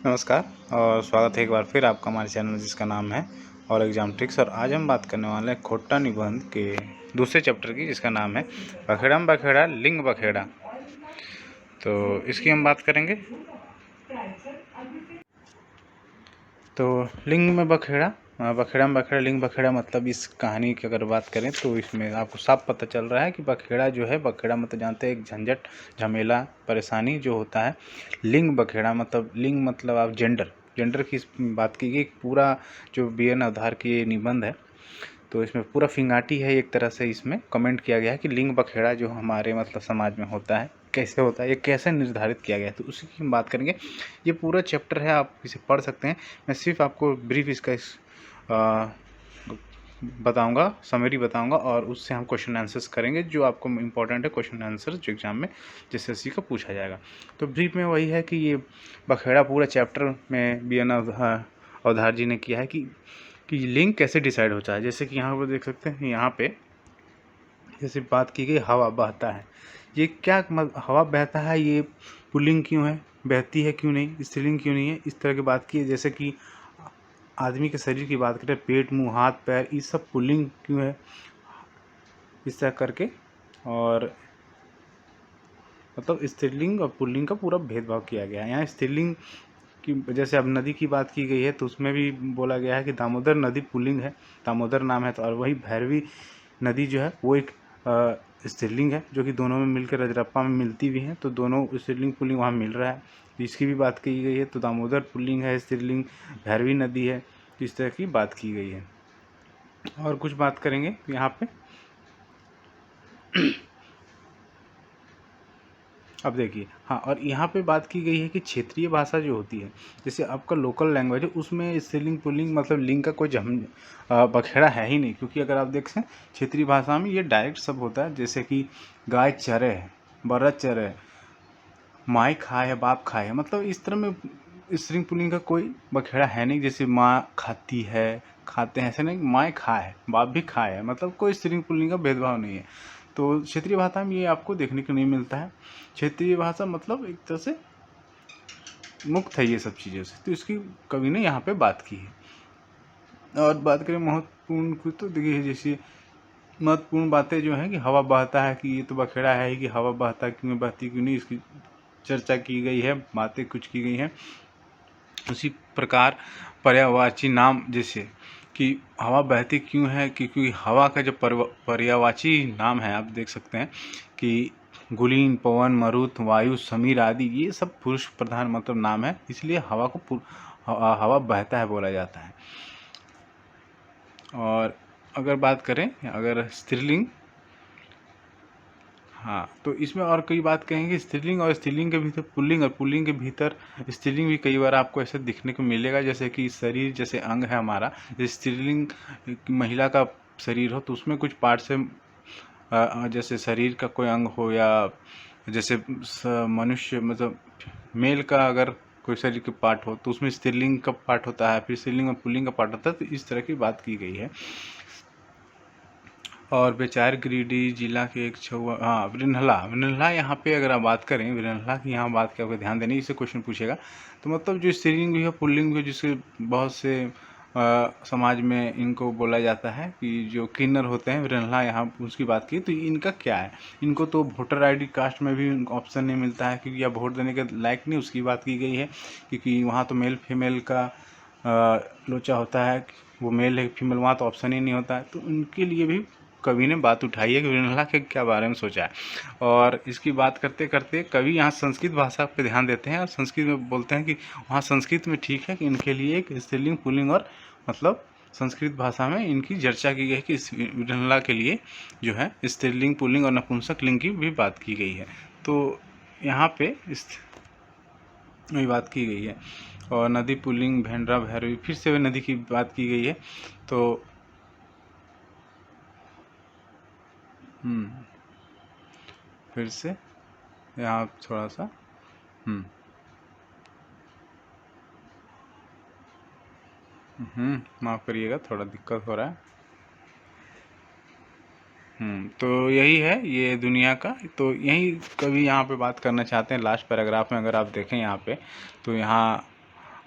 नमस्कार और स्वागत है एक बार फिर आपका हमारे चैनल जिसका नाम है और एग्जाम ट्रिक्स। और आज हम बात करने वाले हैं खोट्टा निबंध के दूसरे चैप्टर की, जिसका नाम है बखेड़म बखेड़ा लिंग बखेड़ा। तो इसकी हम बात करेंगे। तो लिंग में बखेड़ा, बखेड़म बखेड़ा लिंग बखेड़ा, मतलब इस कहानी की अगर बात करें तो इसमें आपको साफ पता चल रहा है कि बखेड़ा जो है, बखेड़ा मतलब जानते हैं एक झंझट, झमेला, परेशानी जो होता है। लिंग बखेड़ा मतलब लिंग मतलब आप जेंडर की बात की गई। पूरा जो BN आधार की निबंध है तो इसमें पूरा फिंगाटी है, एक तरह से इसमें कमेंट किया गया है कि लिंग बखेड़ा जो हमारे मतलब समाज में होता है, कैसे होता है, ये कैसे निर्धारित किया गया है, तो उसी की हम बात करेंगे। ये पूरा चैप्टर है, आप इसे पढ़ सकते हैं। मैं सिर्फ आपको ब्रीफ इसका बताऊंगा, समरी बताऊंगा, और उससे हम क्वेश्चन आंसर्स करेंगे जो आपको इम्पोर्टेंट है, क्वेश्चन आंसर जो एग्जाम में JSSC का पूछा जाएगा। तो ब्रीफ में वही है कि ये बखेड़ा पूरा चैप्टर में BN अवधार जी ने किया है कि लिंग कैसे डिसाइड होता है। जैसे कि यहाँ पर देख सकते हैं, यहाँ पे जैसे बात की गई हवा बहता है, ये क्या हवा बहता है, ये पुल्लिंग क्यों है, बहती है क्यों नहीं, स्त्रीलिंग क्यों नहीं है, इस तरह की बात की है। जैसे कि आदमी के शरीर की बात करें, पेट, मुंह, हाथ, पैर, ये सब पुल्लिंग क्यों है, इस तरह करके। और मतलब स्त्रीलिंग और पुल्लिंग का पूरा भेदभाव किया गया है। यहाँ स्त्रीलिंग की जैसे अब नदी की बात की गई है तो उसमें भी बोला गया है कि दामोदर नदी पुल्लिंग है, दामोदर नाम है। तो और वही भैरवी नदी जो है वो एक स्त्रीलिंग है, जो कि दोनों में मिलकर रजरप्पा में मिलती भी हैं। तो दोनों स्त्रीलिंग पुल्लिंग वहाँ मिल रहा है, तो इसकी भी बात की गई है। तो दामोदर पुल्लिंग है, स्त्रीलिंग भैरवी नदी है, तो इस तरह की बात की गई है। और कुछ बात करेंगे यहाँ पे। अब देखिए, हाँ, और यहाँ पे बात की गई है कि क्षेत्रीय भाषा जो होती है, जैसे आपका लोकल लैंग्वेज है, उसमें स्त्रीलिंग पुल्लिंग मतलब लिंग का कोई बखेड़ा है ही नहीं। क्योंकि अगर आप देख सकें क्षेत्रीय भाषा में ये डायरेक्ट सब होता है। जैसे कि गाय चरे है, बरद चरे है, माई खाए है, बाप खाए है, मतलब इस तरह में स्त्रीलिंग पुल्लिंग का कोई बखेड़ा है नहीं। जैसे माँ खाती है, खाते हैं, ऐसे नहीं, माँ खाए है, बाप भी खाए है, मतलब कोई स्त्रीलिंग पुल्लिंग का भेदभाव नहीं है। तो क्षेत्रीय भाषा में ये आपको देखने को नहीं मिलता है। क्षेत्रीय भाषा मतलब एक तरह से मुक्त है ये सब चीज़ों से, तो इसकी कवि ने यहाँ पे बात की है। और बात करें महत्वपूर्ण की, तो देखिए जैसे महत्वपूर्ण बातें जो हैं कि हवा बहता है, कि ये तो बखेड़ा है कि हवा बहता क्यों, बहती क्यों नहीं, इसकी चर्चा की गई है, बातें कुछ की गई हैं। उसी प्रकार पर्यायवाची नाम, जैसे कि हवा बहती क्यों है, क्योंकि हवा का जो पर्यायवाची नाम है, आप देख सकते हैं कि गुलीन, पवन, मरुत, वायु, समीर आदि, ये सब पुरुष प्रधान मतलब नाम है, इसलिए हवा को हवा बहता है बोला जाता है। और अगर बात करें अगर स्त्रीलिंग, हाँ, तो इसमें और कई बात कहेंगे स्त्रीलिंग और स्त्रीलिंग के भीतर पुल्लिंग, और पुल्लिंग के भीतर स्त्रीलिंग भी कई बार आपको ऐसे दिखने को मिलेगा। जैसे कि शरीर जैसे अंग है हमारा, जैसे स्त्रीलिंग महिला का शरीर हो तो उसमें कुछ पार्ट से जैसे शरीर का कोई अंग हो, या जैसे मनुष्य मतलब मेल का अगर कोई शरीर के पार्ट हो तो उसमें स्त्रीलिंग का पार्ट होता है, फिर स्त्रीलिंग और पुल्लिंग का पार्ट होता है। तो इस तरह की बात की गई है। और बेचार गिरिडीह जिला के एक छुआ, हाँ, वृन्हला यहाँ पे अगर आप बात करें वृन्हला की, यहाँ बात के आपको ध्यान देनी, इससे क्वेश्चन पूछेगा। तो मतलब जो स्त्रीलिंग भी है पुल्लिंग भी है, जिससे बहुत से समाज में इनको बोला जाता है कि जो किन्नर होते हैं वृन्हला, यहाँ उसकी बात की तो इनका क्या है, इनको तो वोटर ID कास्ट में भी ऑप्शन नहीं मिलता है, क्योंकि यह वोट देने के लायक नहीं, उसकी बात की गई है। क्योंकि वहाँ तो मेल फीमेल का लोचा होता है, वो मेल है फीमेल, वहाँ तो ऑप्शन ही नहीं होता है। तो उनके लिए भी कवि ने बात उठाई है कि वृन्हला के क्या बारे में सोचा है। और इसकी बात करते करते कवि यहाँ संस्कृत भाषा पे ध्यान देते हैं, और संस्कृत में बोलते हैं कि वहाँ संस्कृत में ठीक है कि इनके लिए एक स्त्रीलिंग पुल्लिंग, और मतलब संस्कृत भाषा में इनकी चर्चा की गई है कि वृन्हला के लिए जो है स्त्रीलिंग पुल्लिंग और नपुंसक लिंग की भी बात की गई है। तो यहाँ पे इस वही बात की गई है। और नदी पुल्लिंग, भेंडरा, भैरवी, फिर से नदी की बात की गई है। तो फिर से यहाँ थोड़ा सा माफ़ करिएगा, थोड़ा दिक्कत हो रहा है। तो यही है ये दुनिया का। तो यही कभी यहाँ पे बात करना चाहते हैं लास्ट पैराग्राफ में, अगर आप देखें यहाँ पे, तो यहाँ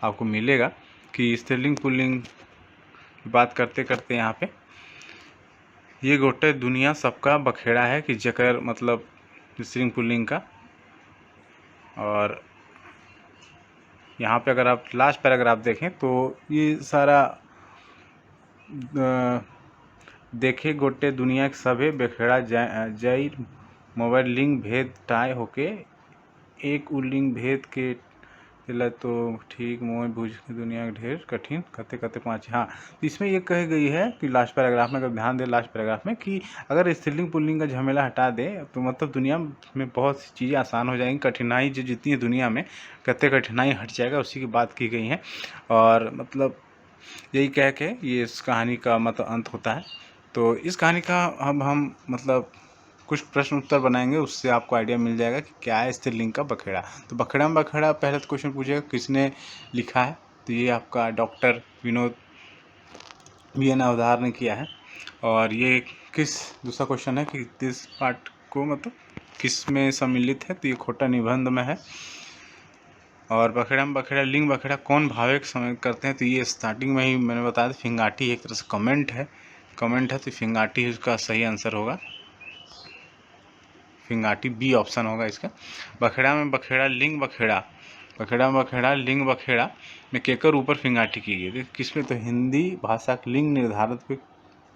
आपको मिलेगा कि स्त्रीलिंग पुल्लिंग की बात करते करते यहाँ पे ये गोटे दुनिया सबका बखेड़ा है कि जकर मतलब स्त्रीलिंग पुल्लिंग का। और यहाँ पे अगर आप लास्ट पैराग्राफ देखें तो ये सारा देखे गोटे दुनिया के सभे बखेड़ा जई मोबाइल लिंग भेद टाय होके एक उलिंग भेद के दिला तो ठीक मोह बुझ के दुनिया के ढेर कठिन कते कते पाँच। हाँ, तो इसमें ये कही गई है कि लास्ट पैराग्राफ में, अगर ध्यान दे लास्ट पैराग्राफ में, कि अगर स्त्रीलिंग पुल्लिंग का झमेला हटा दे तो मतलब दुनिया में बहुत सी चीज़ें आसान हो जाएंगी। कठिनाई जो जितनी है दुनिया में, कते कठिनाई हट जाएगा, उसी की बात की गई है। और मतलब यही कह के ये इस कहानी का मतलब अंत होता है। तो इस कहानी का अब हम मतलब कुछ प्रश्न उत्तर बनाएंगे, उससे आपको आइडिया मिल जाएगा कि क्या है स्त्रीलिंग का बखेड़ा। तो बखेड़ा में बखेड़ा पहले तो क्वेश्चन पूछेगा किसने लिखा है, तो ये आपका डॉक्टर विनोद VN अवधार ने किया है। और ये किस दूसरा क्वेश्चन है कि किस पार्ट को मतलब किस में सम्मिलित है, तो ये खोटा निबंध में है। और बखेड़ा में बखेड़ा लिंग बखेड़ा कौन भावे समय करते हैं, तो ये स्टार्टिंग में ही मैंने बताया था, फिंगाटी एक तरह से कमेंट है तो फिंगाटी इसका सही आंसर होगा, फिंगाटी B ऑप्शन होगा इसका। बखेड़ा में बखेड़ा लिंग बखेड़ा, बखेड़ा में बखेड़ा लिंग बखेड़ा में केकर ऊपर फिंगाटी की गई, किसमें, तो हिंदी भाषा के लिंग निर्धारित पे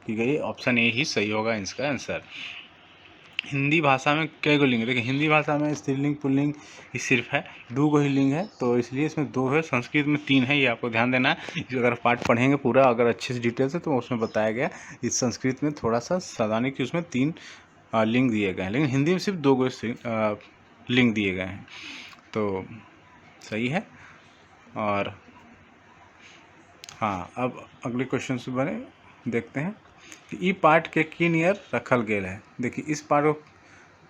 की गई। ऑप्शन ए ही सही होगा इसका आंसर। हिंदी भाषा में कई गो लिंग है, देखिए हिंदी भाषा में स्त्रीलिंग पुल्लिंग ही सिर्फ है, 2 गो ही लिंग है, तो इसलिए इसमें 2 है। संस्कृत में 3 है, ये आपको ध्यान देना है। अगर पाठ पढ़ेंगे पूरा अगर अच्छे से डिटेल से तो उसमें बताया गया। इस संस्कृत में थोड़ा सा सावधानी कि उसमें 3 लिंग दिए गए हैं, लेकिन हिंदी में सिर्फ 2 गो लिंग दिए गए हैं, तो सही है। और हाँ, अब अगले क्वेश्चन से बने देखते हैं कि ई पाठ के किन ईयर रखल गेल है। देखिए इस पाठ को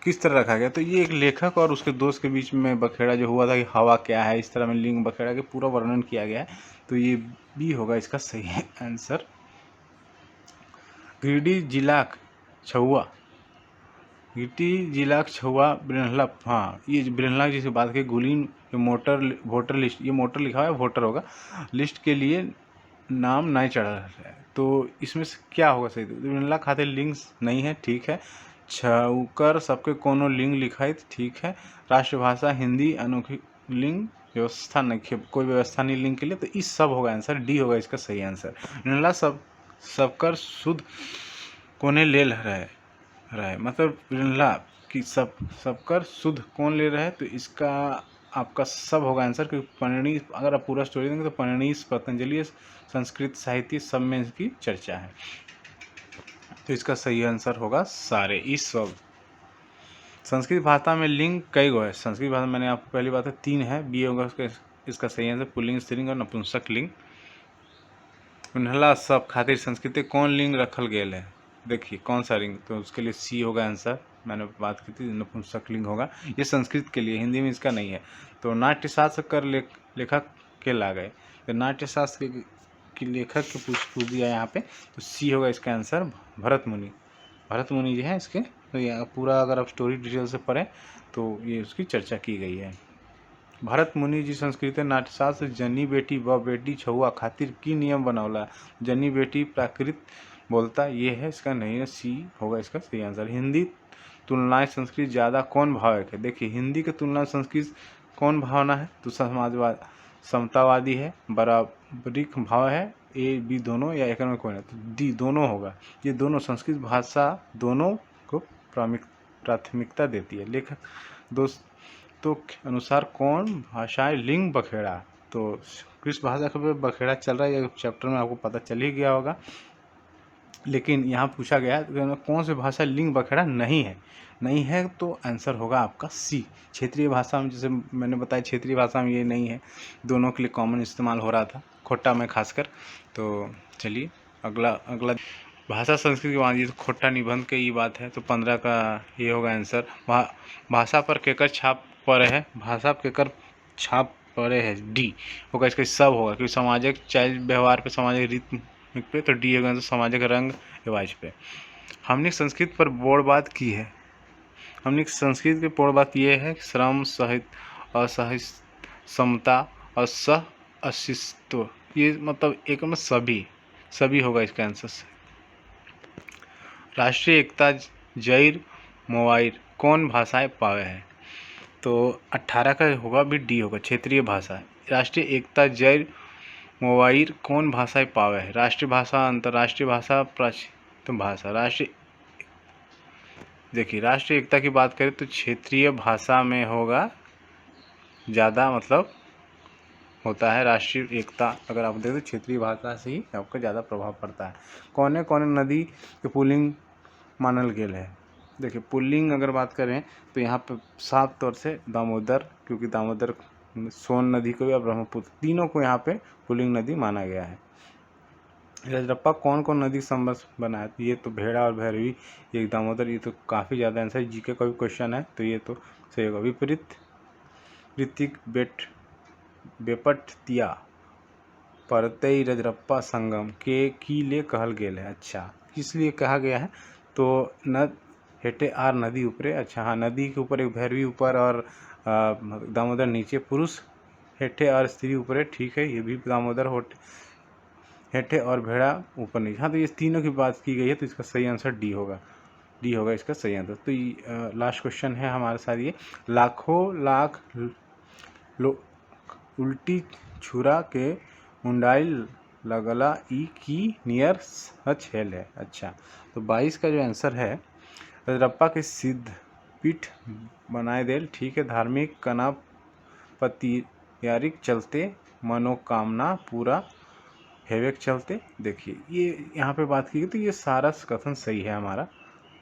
किस तरह रखा गया, तो ये एक लेखक और उसके दोस्त के बीच में बखेड़ा जो हुआ था कि हवा क्या है, इस तरह में लिंग बखेड़ा के पूरा वर्णन किया गया है, तो ये B होगा इसका सही आंसर। गिरिडीह जिलाक छुआ, गिरिडीह जिलाक छुआ बिरहला, हाँ ये बिरहला जिसे बात की गुलीन वोटर लिस्ट, ये मोटर लिखा हुआ है, वोटर होगा, लिस्ट के लिए नाम नहीं चढ़ा है, तो इसमें से क्या होगा सही, बिरहला खाते लिंक्स नहीं है, ठीक है। छउकर सबके कोनो लिंग लिखाई, ठीक है। राष्ट्रभाषा हिंदी अनोखी लिंग व्यवस्था नहीं, कोई व्यवस्था नहीं लिंग के लिए, तो इस सब होगा आंसर, D होगा इसका सही आंसर। बिरहला सबकर शुद्ध कोने ले रहे मतलब बिरहला कि सबकर शुद्ध कौन ले रहा है, तो इसका आपका सब होगा आंसर, क्योंकि परिणी अगर आप पूरा स्टोरी देंगे तो परिणी पतंजलि संस्कृत साहित्य सब में इसकी चर्चा है, तो इसका सही आंसर होगा सारे इस सब। संस्कृत भाषा में लिंग कई गो है, संस्कृत भाषा मैंने आपको पहली बात है 3 है, B होगा इसका सही आंसर, पुल्लिंग स्त्रीलिंग और नपुंसक लिंग। उन्हला सब खातिर संस्कृत में कौन लिंग रखल गेल है, देखिए कौन सा लिंग, तो उसके लिए C होगा आंसर, मैंने बात की थी नपुंसक लिंग होगा, ये संस्कृत के लिए, हिंदी में इसका नहीं है। तो नाट्यशास्त्र कर लेखक के ला गए, तो नाट्यशास्त्र की लेखक के पूछ दिया यहाँ पे, तो C होगा इसका आंसर, भरत मुनि जो है इसके, तो ये पूरा अगर आप स्टोरी डिटेल से पढ़ें तो ये उसकी चर्चा की गई है। भरत मुनि जी संस्कृत नाट्यशास्त्र जनी बेटी व बेटी छुआ खातिर की नियम बनौला, जनी बेटी प्राकृत बोलता, ये है इसका नहीं है, C होगा इसका सही आंसर। हिंदी तुलनाएं संस्कृत ज़्यादा कौन भावक है, देखिए हिंदी के तुलना संस्कृत कौन भावना है, तो समाजवाद समतावादी है, बराबरी भाव है, A B दोनों या एक में कोई नहीं, तो D दोनों होगा, ये दोनों संस्कृत भाषा दोनों को प्राथमिकता देती है। लेखक दोस्तों के अनुसार कौन भाषाएं लिंग बखेड़ा, तो किस भाषा का बखेड़ा चल रहा है ये चैप्टर में आपको पता चल ही गया होगा, लेकिन यहाँ पूछा गया है कौन सी भाषा लिंग बखेड़ा नहीं है, तो आंसर होगा आपका C। क्षेत्रीय भाषा में, जैसे मैंने बताया क्षेत्रीय भाषा में ये नहीं है, दोनों के लिए कॉमन इस्तेमाल हो रहा था, खोटा में खासकर। तो चलिए अगला भाषा संस्कृति वाणिज्य, तो खोटा निबंध की ये बात है, तो 15 का ये होगा आंसर। भाषा पर केकर छाप पड़े है, भाषा पर केकर छाप पड़े है, D होगा इसका सब होगा, क्योंकि सामाजिक चाल व्यवहार पे, सामाजिक रीत पे, तो D होगा सामाजिक रंग रिवाज पे। हमने संस्कृत पर बोर्ड बात की है, हमने संस्कृत की बोर्ड बात ये है श्रम सहित असहिष्णुता और सह अस्तित्व, ये मतलब एक में सभी होगा इसका आंसर से। राष्ट्रीय एकता जैर मोवाइर कौन भाषाएं पावे है, तो 18 का होगा भी डी होगा, क्षेत्रीय भाषा। राष्ट्रीय एकता जैर मोवाइर कौन भाषाएं पावे है, राष्ट्रीय भाषा, अंतर्राष्ट्रीय भाषा, प्राचीन भाषा। राष्ट्रीय, देखिए राष्ट्रीय एकता की बात करें तो क्षेत्रीय भाषा में होगा ज़्यादा, मतलब होता है राष्ट्रीय एकता। अगर आप देखें तो क्षेत्रीय भाषा से ही आपका ज़्यादा प्रभाव पड़ता है। कौन कौन नदी के पुल्लिंग मानल गेल है, देखिए पुल्लिंग अगर बात करें तो यहाँ पे साफ तौर से दामोदर, क्योंकि दामोदर, सोन नदी को या ब्रह्मपुत्र, तीनों को यहाँ पे पुल्लिंग नदी माना गया है। रजरप्पा कौन कौन नदी संबंध बना है, ये तो भेड़ा और भैरवी, ये दामोदर, ये तो काफ़ी ज़्यादा आंसर, जीके का भी क्वेश्चन है तो ये तो सही होगा। विपरीत ऋतिक बेपटतिया परतई रजरप्पा संगम के कीले कहल गेल है। अच्छा, किस लिए कहा गया है, तो हेटे आर नदी ऊपरे, अच्छा हाँ, नदी के ऊपर एक भैरवी ऊपर और दामोदर नीचे, पुरुष हेठे और स्त्री ऊपरे, ठीक है, ये भी दामोदर हेठे और भेड़ा ऊपर नीचे। हाँ, तो ये तीनों की बात की गई है तो इसका सही आंसर डी होगा इसका सही आंसर। तो लास्ट क्वेश्चन है हमारे साथ ये, लाखों लाख उल्टी छुरा के मुंडाई लगला ई की नियर सच हेल है। अच्छा, तो 22 का जो आंसर है, रजरप्पा के सिद्ध पीठ बनाए देल, ठीक है, धार्मिक कना पतियारिक चलते मनोकामना पूरा हेवेक चलते। देखिए ये यहाँ पे बात की गई तो ये सारा कथन सही है हमारा।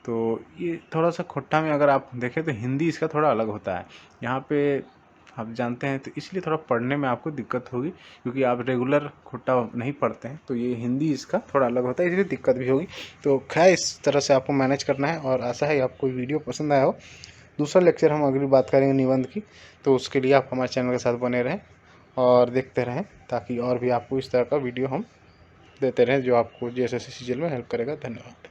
तो ये थोड़ा सा खोट्टा में अगर आप देखें तो हिंदी इसका थोड़ा अलग होता है, यहाँ पे आप जानते हैं, तो इसलिए थोड़ा पढ़ने में आपको दिक्कत होगी, क्योंकि आप रेगुलर खोट्टा नहीं पढ़ते हैं, तो ये हिंदी इसका थोड़ा अलग होता है, इसलिए दिक्कत भी होगी। तो खैर इस तरह से आपको मैनेज करना है, और आशा है आपको वीडियो पसंद आया हो। दूसरा लेक्चर हम अगली बात करेंगे निबंध की, तो उसके लिए आप हमारे चैनल के साथ बने रहें और देखते रहें, ताकि और भी आपको इस तरह का वीडियो हम देते रहें जो आपको JSS CGL में हेल्प करेगा। धन्यवाद।